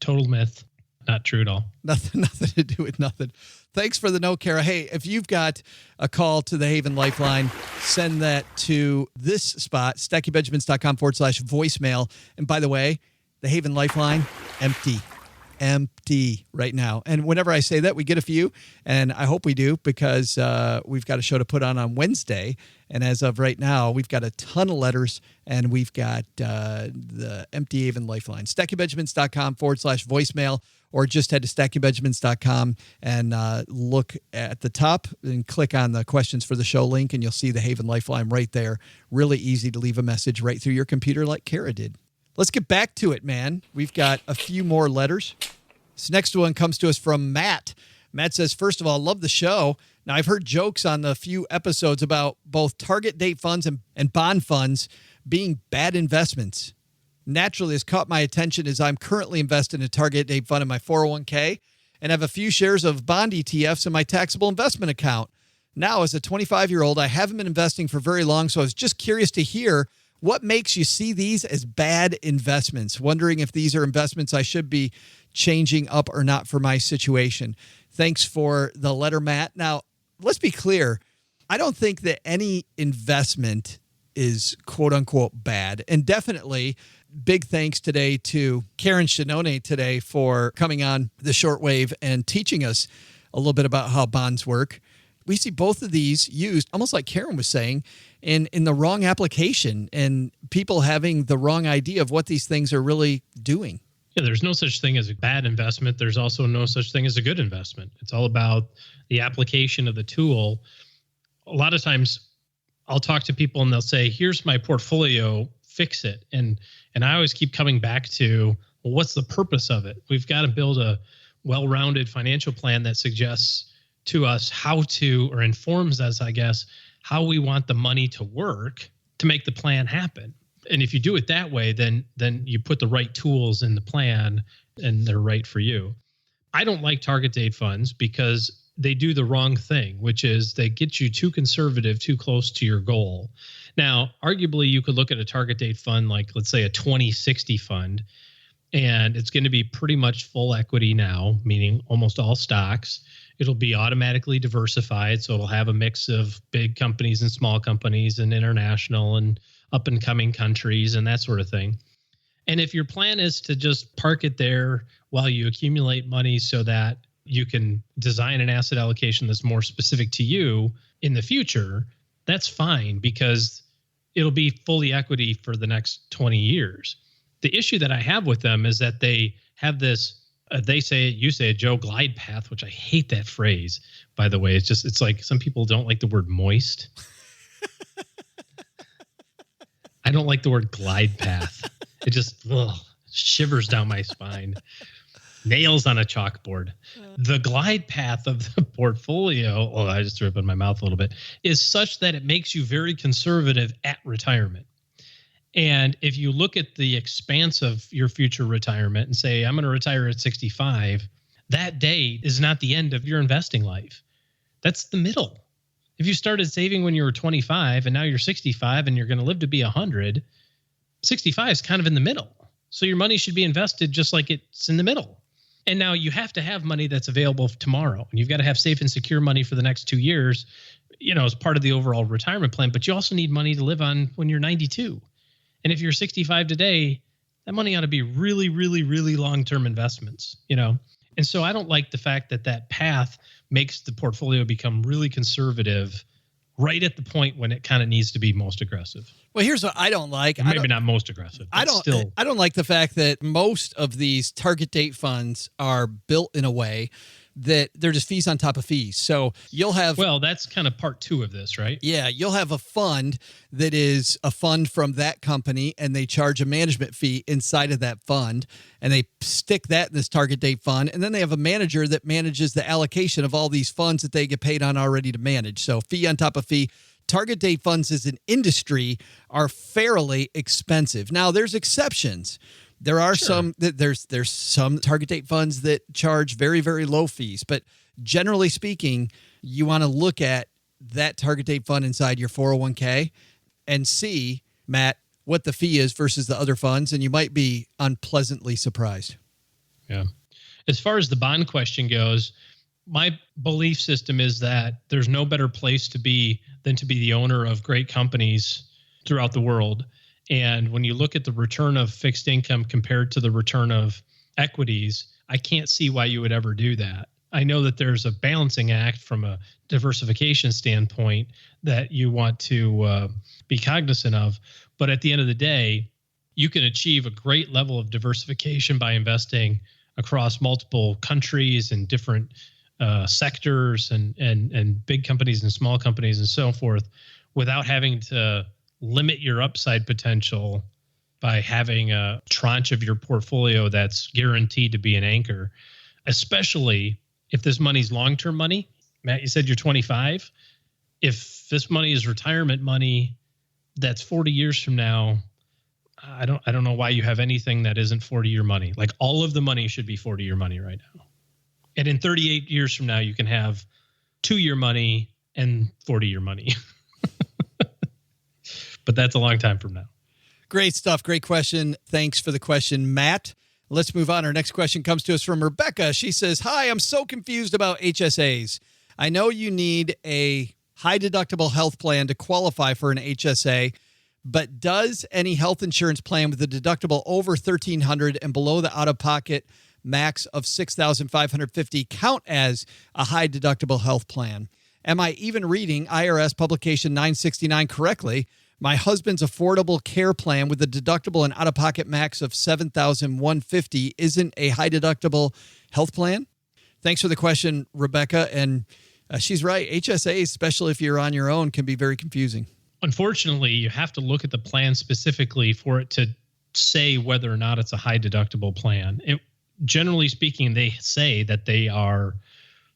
Total myth. Not true at all. Nothing to do with nothing. Thanks for the note, Kara. Hey, if you've got a call to the Haven Lifeline, send that to this spot, StackyBenjamins.com/voicemail. And by the way, the Haven Lifeline, empty right now. And whenever I say that, we get a few, and I hope we do, because we've got a show to put on Wednesday. And as of right now, we've got a ton of letters, and we've got the empty Haven Lifeline. StackyBenjamins.com/voicemail, or just head to StackyBenjamins.com and look at the top and click on the questions for the show link, and you'll see the Haven Lifeline right there. Really easy to leave a message right through your computer like Kara did. Let's get back to it, man. We've got a few more letters. This next one comes to us from Matt. Matt says, first of all, love the show. Now, I've heard jokes on the few episodes about both target date funds and bond funds being bad investments. Naturally, has caught my attention as I'm currently invested in a target date fund in my 401k and have a few shares of bond ETFs in my taxable investment account. Now, as a 25-year-old, I haven't been investing for very long, so I was just curious to hear what makes you see these as bad investments? Wondering if these are investments I should be changing up or not for my situation. Thanks for the letter, Matt. Now, let's be clear. I don't think that any investment is quote unquote bad. And definitely big thanks today to Karen Schenone today for coming on the shortwave and teaching us a little bit about how bonds work. We see both of these used, almost like Karen was saying, in the wrong application, and people having the wrong idea of what these things are really doing. Yeah, there's no such thing as a bad investment. There's also no such thing as a good investment. It's all about the application of the tool. A lot of times I'll talk to people and they'll say, here's my portfolio, fix it. And I always keep coming back to, well, what's the purpose of it? We've got to build a well-rounded financial plan that suggests to us how to, or informs us, I guess, how we want the money to work to make the plan happen. And if you do it that way, then you put the right tools in the plan and they're right for you. I don't like target date funds because they do the wrong thing, which is they get you too conservative, too close to your goal. Now, arguably, you could look at a target date fund like, let's say, a 2060 fund, and it's going to be pretty much full equity now, meaning almost all stocks. It'll be automatically diversified, so it'll have a mix of big companies and small companies and international and up-and-coming countries and that sort of thing. And if your plan is to just park it there while you accumulate money so that you can design an asset allocation that's more specific to you in the future, that's fine because it'll be fully equity for the next 20 years. The issue that I have with them is that they have this, they say it, you say it, Joe, glide path, which I hate that phrase, by the way. It's like some people don't like the word moist. I don't like the word glide path. It just shivers down my spine. Nails on a chalkboard. The glide path of the portfolio, I just threw up in my mouth a little bit, is such that it makes you very conservative at retirement. And if you look at the expanse of your future retirement and say, I'm going to retire at 65, that day is not the end of your investing life. That's the middle. If you started saving when you were 25 and now you're 65 and you're going to live to be 100, 65 is kind of in the middle. So your money should be invested just like it's in the middle. And now you have to have money that's available tomorrow. And you've got to have safe and secure money for the next 2 years, as part of the overall retirement plan. But you also need money to live on when you're 92. And if you're 65 today, that money ought to be really, really, really long-term investments, And so I don't like the fact that path makes the portfolio become really conservative right at the point when it kind of needs to be most aggressive. Well, here's what I don't like. Maybe not most aggressive. I don't like the fact that most of these target date funds are built in a way that they're just fees on top of fees. So you'll have... Well, that's kind of part two of this, right? Yeah, you'll have a fund that is a fund from that company, and they charge a management fee inside of that fund, and they stick that in this target date fund, and then they have a manager that manages the allocation of all these funds that they get paid on already to manage. So fee on top of fee. Target date funds as an industry are fairly expensive. Now, there's exceptions. There are some there's some target date funds that charge very, very low fees. But generally speaking, you want to look at that target date fund inside your 401k and see, Matt, what the fee is versus the other funds, and you might be unpleasantly surprised. Yeah. As far as the bond question goes, my belief system is that there's no better place to be than to be the owner of great companies throughout the world. And when you look at the return of fixed income compared to the return of equities, I can't see why you would ever do that. I know that there's a balancing act from a diversification standpoint that you want to be cognizant of. But at the end of the day, you can achieve a great level of diversification by investing across multiple countries and different sectors and big companies and small companies and so forth without having to limit your upside potential by having a tranche of your portfolio that's guaranteed to be an anchor, especially if this money's long-term money. Matt, you said you're 25. If this money is retirement money that's 40 years from now, I don't know why you have anything that isn't 40-year money. Like all of the money should be 40-year money right now. And in 38 years from now, you can have 2-year money and 40-year money. But that's a long time from now. Great stuff. Great question. Thanks for the question, Matt. Let's move on. Our next question comes to us from Rebecca. She says, hi, I'm so confused about HSAs. I know you need a high deductible health plan to qualify for an HSA, but does any health insurance plan with a deductible over $1,300 and below the out-of-pocket max of $6,550 count as a high deductible health plan? Am I even reading IRS publication 969 correctly? My husband's affordable care plan with a deductible and out-of-pocket max of $7,150 isn't a high deductible health plan? Thanks for the question, Rebecca. And she's right. HSAs, especially if you're on your own, can be very confusing. Unfortunately, you have to look at the plan specifically for it to say whether or not it's a high deductible plan. Generally speaking, they say that they are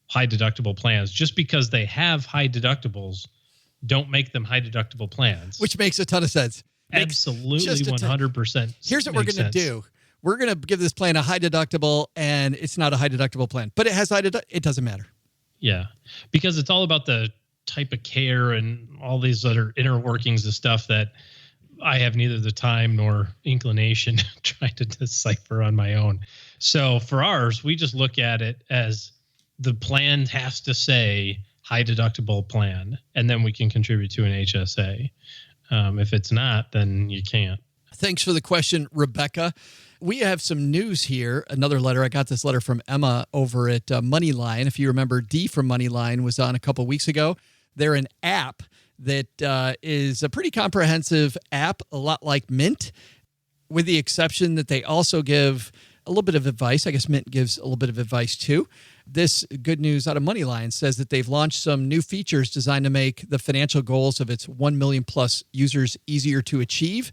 high deductible plans. Just because they have high deductibles don't make them high deductible plans. Which makes a ton of sense. Absolutely, 100%. Here's what we're going to do. We're going to give this plan a high deductible, and it's not a high deductible plan. But it has high deductible. It doesn't matter. Yeah, because it's all about the type of care and all these other inner workings of stuff that I have neither the time nor inclination to try to decipher on my own. So for ours, we just look at it as the plan has to say high deductible plan, and then we can contribute to an HSA. If it's not, then you can't. Thanks for the question, Rebecca. We have some news here. Another letter. I got this letter from Emma over at Moneyline. If you remember, Dee from Moneyline was on a couple weeks ago. They're an app that is a pretty comprehensive app, a lot like Mint, with the exception that they also give a little bit of advice. I guess Mint gives a little bit of advice too. This good news out of Moneyline says that they've launched some new features designed to make the financial goals of its 1 million plus users easier to achieve.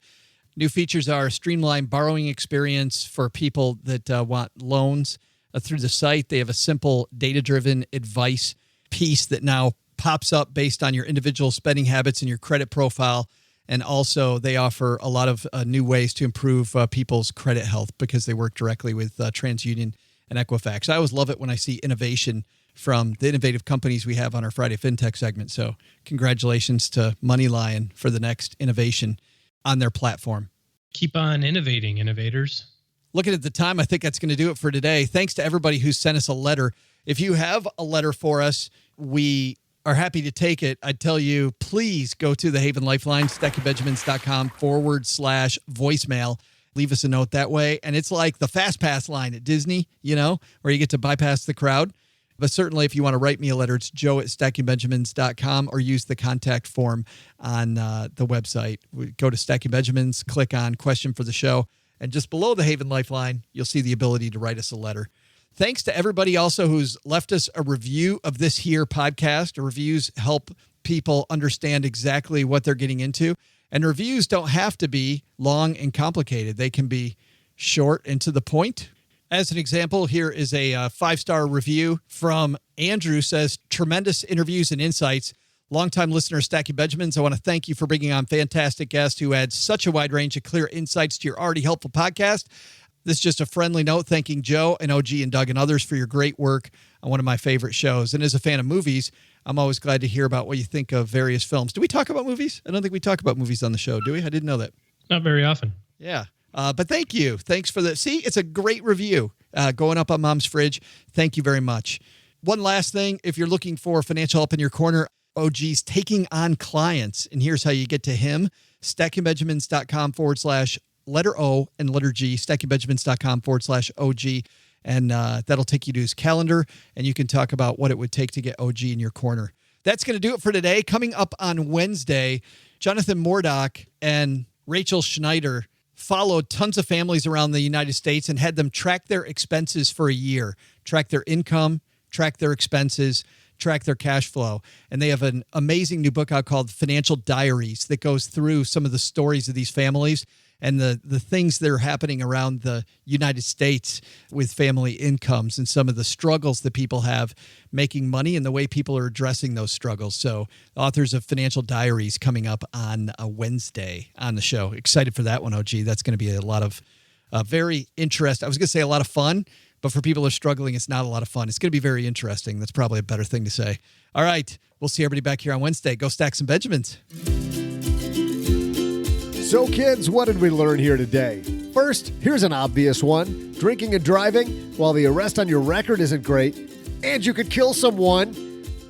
New features are a streamlined borrowing experience for people that want loans through the site. They have a simple data-driven advice piece that now pops up based on your individual spending habits and your credit profile. And also they offer a lot of new ways to improve people's credit health because they work directly with TransUnion and Equifax. I always love it when I see innovation from the innovative companies we have on our Friday FinTech segment. So congratulations to Moneyline for the next innovation on their platform. Keep on innovating, innovators. Looking at the time, I think that's going to do it for today. Thanks to everybody who sent us a letter. If you have a letter for us, we are happy to take it. I'd tell you, please go to the Haven Lifeline, StackyBenjamins.com/voicemail. Leave us a note that way. And it's like the Fast Pass line at Disney, where you get to bypass the crowd. But certainly, if you want to write me a letter, it's joe@stackingbenjamins.com or use the contact form on the website. Go to Stacking Benjamins, click on question for the show, and just below the Haven Lifeline, you'll see the ability to write us a letter. Thanks to everybody also who's left us a review of this here podcast. Reviews help people understand exactly what they're getting into. And reviews don't have to be long and complicated. They can be short and to the point. As an example, here is a 5-star review from Andrew. Says, tremendous interviews and insights. Longtime listener, Stacking Benjamins, I want to thank you for bringing on fantastic guests who add such a wide range of clear insights to your already helpful podcast. This is just a friendly note thanking Joe and OG and Doug and others for your great work on one of my favorite shows. And as a fan of movies, I'm always glad to hear about what you think of various films. Do we talk about movies? I don't think we talk about movies on the show, do we? I didn't know that. Not very often. Yeah. But thank you. Thanks for the... See, it's a great review going up on Mom's Fridge. Thank you very much. One last thing. If you're looking for financial help in your corner, OG's taking on clients. And here's how you get to him. StackingBenjamins.com/letter O and letter G. StackingBenjamins.com/OG. And that'll take you to his calendar. And you can talk about what it would take to get OG in your corner. That's going to do it for today. Coming up on Wednesday, Jonathan Mordock and Rachel Schneider followed tons of families around the United States and had them track their expenses for a year, track their income, track their expenses, track their cash flow. And they have an amazing new book out called Financial Diaries that goes through some of the stories of these families and the things that are happening around the United States with family incomes and some of the struggles that people have making money and the way people are addressing those struggles. So the authors of Financial Diaries coming up on a Wednesday on the show. Excited for that one, OG. That's going to be a lot of very interesting. I was going to say a lot of fun, but for people who are struggling, it's not a lot of fun. It's going to be very interesting. That's probably a better thing to say. All right. We'll see everybody back here on Wednesday. Go stack some Benjamins. So kids, what did we learn here today? First, here's an obvious one. Drinking and driving, while the arrest on your record isn't great, and you could kill someone,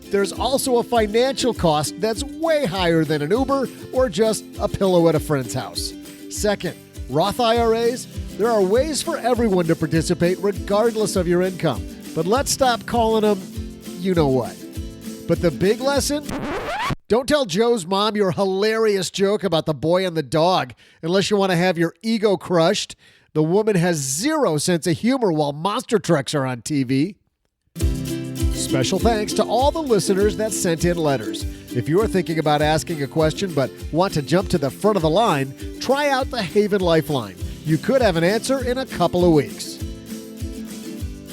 there's also a financial cost that's way higher than an Uber or just a pillow at a friend's house. Second, Roth IRAs, there are ways for everyone to participate regardless of your income. But let's stop calling them you know what. But the big lesson? Don't tell Joe's mom your hilarious joke about the boy and the dog unless you want to have your ego crushed. The woman has zero sense of humor while monster trucks are on TV. Special thanks to all the listeners that sent in letters. If you're thinking about asking a question but want to jump to the front of the line, try out the Haven Lifeline. You could have an answer in a couple of weeks.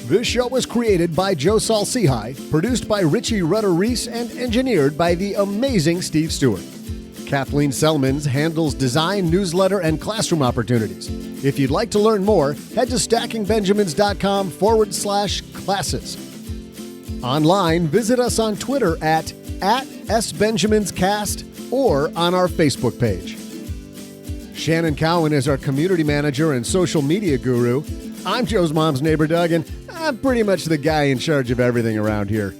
This show was created by Joe Saul-Sehy, produced by Richie Rutter-Reese, and engineered by the amazing Steve Stewart. Kathleen Selmans handles design, newsletter, and classroom opportunities. If you'd like to learn more, head to stackingbenjamins.com/classes. Online, visit us on Twitter at @SBenjaminsCast or on our Facebook page. Shannon Cowan is our community manager and social media guru. I'm Joe's mom's neighbor, Doug, and I'm pretty much the guy in charge of everything around here.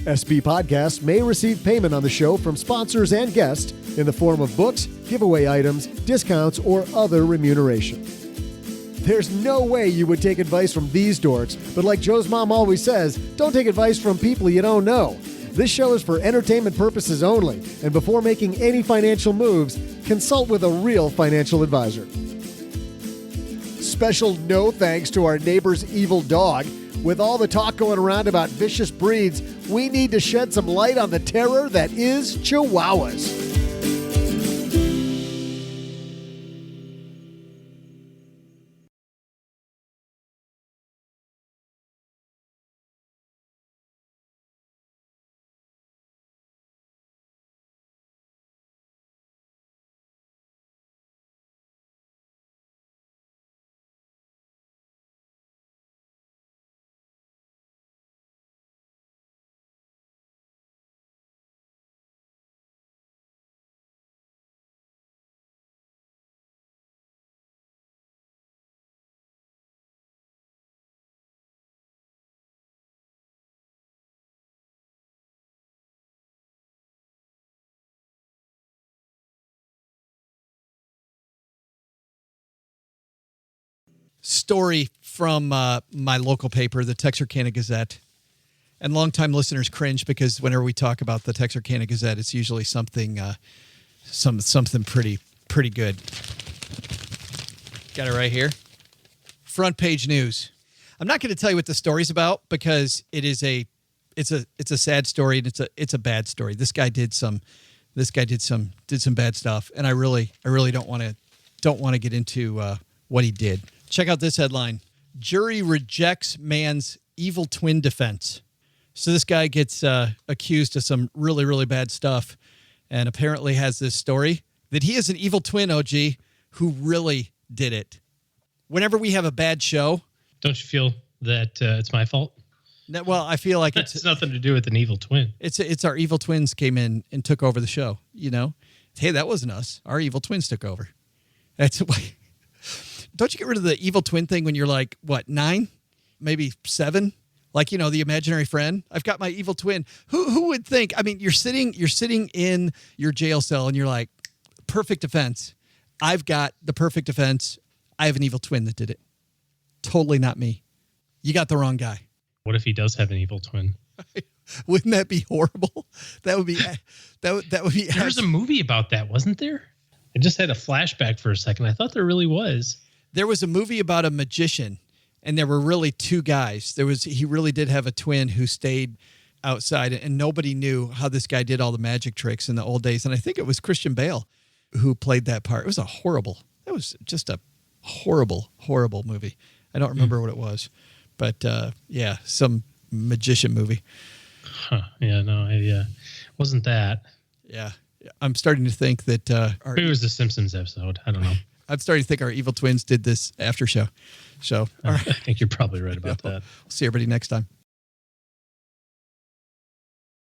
SB Podcasts may receive payment on the show from sponsors and guests, in the form of books, giveaway items, discounts, or other remuneration. There's no way you would take advice from these dorks, but like Joe's mom always says, don't take advice from people you don't know. This show is for entertainment purposes only, and before making any financial moves, consult with a real financial advisor. Special no thanks to our neighbor's evil dog. With all the talk going around about vicious breeds, we need to shed some light on the terror that is Chihuahuas. Story from my local paper, the Texarkana Gazette. And longtime listeners cringe because whenever we talk about the Texarkana Gazette, it's usually something something pretty good. Got it right here. Front page news. I'm not going to tell you what the story's about because it's a sad story and it's a bad story. This guy did some bad stuff, and I really don't want to get into what he did. Check out this headline. Jury rejects man's evil twin defense. So this guy gets accused of some really, really bad stuff and apparently has this story that he is an evil twin, OG, who really did it. Whenever we have a bad show. Don't you feel that it's my fault? No, well, I feel like it's nothing to do with an evil twin. It's our evil twins came in and took over the show, you know? Hey, that wasn't us. Our evil twins took over. That's why. Don't you get rid of the evil twin thing when you're like, what, 9? Maybe 7? Like, you know, the imaginary friend. I've got my evil twin. Who would think? I mean, you're sitting in your jail cell and you're like, perfect defense. I've got the perfect defense. I have an evil twin that did it. Totally not me. You got the wrong guy. What if he does have an evil twin? Wouldn't that be horrible? That would be that would be. There was a movie about that, wasn't there? I just had a flashback for a second. I thought there really was. There was a movie about a magician, and there were really 2 guys. He really did have a twin who stayed outside, and nobody knew how this guy did all the magic tricks in the old days. And I think it was Christian Bale who played that part. It was just a horrible, horrible movie. I don't remember what it was, but yeah, some magician movie. Huh. Yeah, no, wasn't that. Yeah. I'm starting to think that maybe it was the Simpsons episode. I don't know. I'm starting to think our evil twins did this after show. So, all right. I think you're probably right about that. See everybody next time.